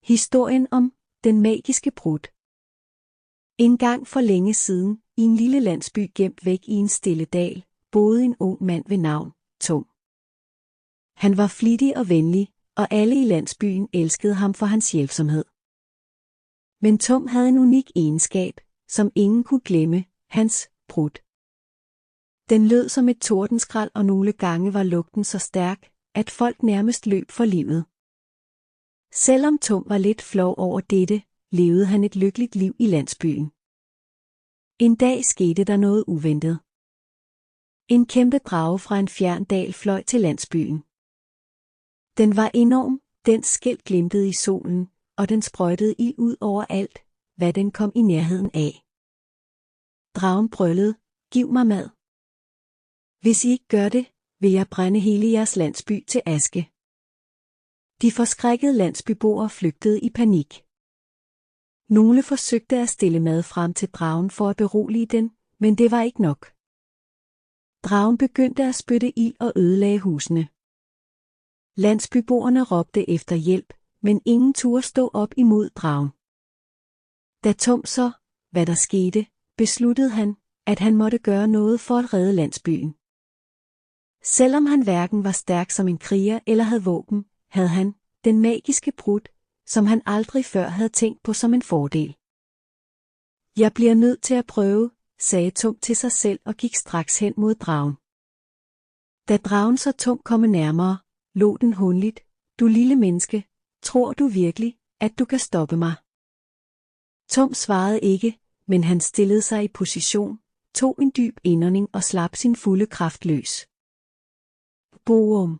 Historien om den magiske prut. En gang for længe siden, i en lille landsby gemt væk i en stille dal, boede en ung mand ved navn Tom. Han var flittig og venlig, og alle i landsbyen elskede ham for hans hjælpsomhed. Men Tom havde en unik egenskab, som ingen kunne glemme, hans prut. Den lød som et tordenskrald, og nogle gange var lugten så stærk, at folk nærmest løb for livet. Selvom Tom var lidt flov over dette, levede han et lykkeligt liv i landsbyen. En dag skete der noget uventet. En kæmpe drage fra en fjern dal fløj til landsbyen. Den var enorm, dens skæl glimtede i solen, og den sprøjtede ild ud over alt, hvad den kom i nærheden af. Dragen brølede, giv mig mad. Hvis I ikke gør det, vil jeg brænde hele jeres landsby til aske. De forskrækkede landsbyboere flygtede i panik. Nogle forsøgte at stille mad frem til dragen for at berolige den, men det var ikke nok. Dragen begyndte at spytte ild og ødelagde husene. Landsbyboerne råbte efter hjælp, men ingen turde stå op imod dragen. Da Tom så, hvad der skete, besluttede han, at han måtte gøre noget for at redde landsbyen. Selvom han hverken var stærk som en kriger eller havde våben, havde han den magiske prut, som han aldrig før havde tænkt på som en fordel. Jeg bliver nødt til at prøve, sagde Tom til sig selv og gik straks hen mod dragen. Da dragen så Tom komme nærmere, lå den hånligt, du lille menneske, tror du virkelig, at du kan stoppe mig? Tom svarede ikke, men han stillede sig i position, tog en dyb indånding og slap sin fulde kraft løs. Boom!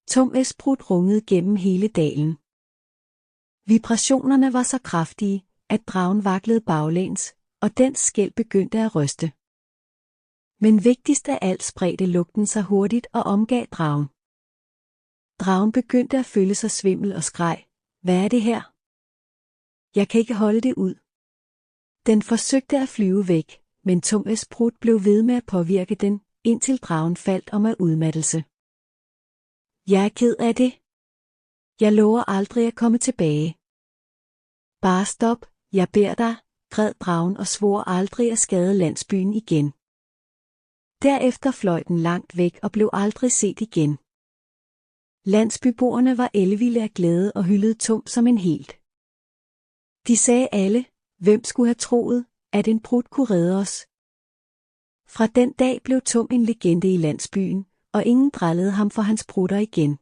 Toms prut rungede gennem hele dalen. Vibrationerne var så kraftige, at dragen vaklede baglæns, og dens skæl begyndte at ryste. Men vigtigst af alt spredte lugten sig hurtigt og omgav dragen. Dragen begyndte at føle sig svimmel og skreg, hvad er det her? Jeg kan ikke holde det ud. Den forsøgte at flyve væk, men Toms prut blev ved med at påvirke den, indtil dragen faldt om af udmattelse. Jeg er ked af det. Jeg lover aldrig at komme tilbage. Bare stop, jeg beder dig, græd dragen og svor aldrig at skade landsbyen igen. Derefter fløj den langt væk og blev aldrig set igen. Landsbyboerne var ellevilde af glæde og hyldede Tom som en helt. De sagde alle, hvem skulle have troet, at en prut kunne redde os. Fra den dag blev Tom en legende i landsbyen, og ingen drillede ham for hans prutter igen.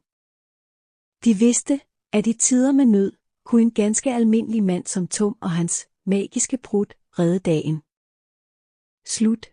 De vidste, at i tider med nød, kunne en ganske almindelig mand som Tom og hans magiske prut redde dagen. Slut.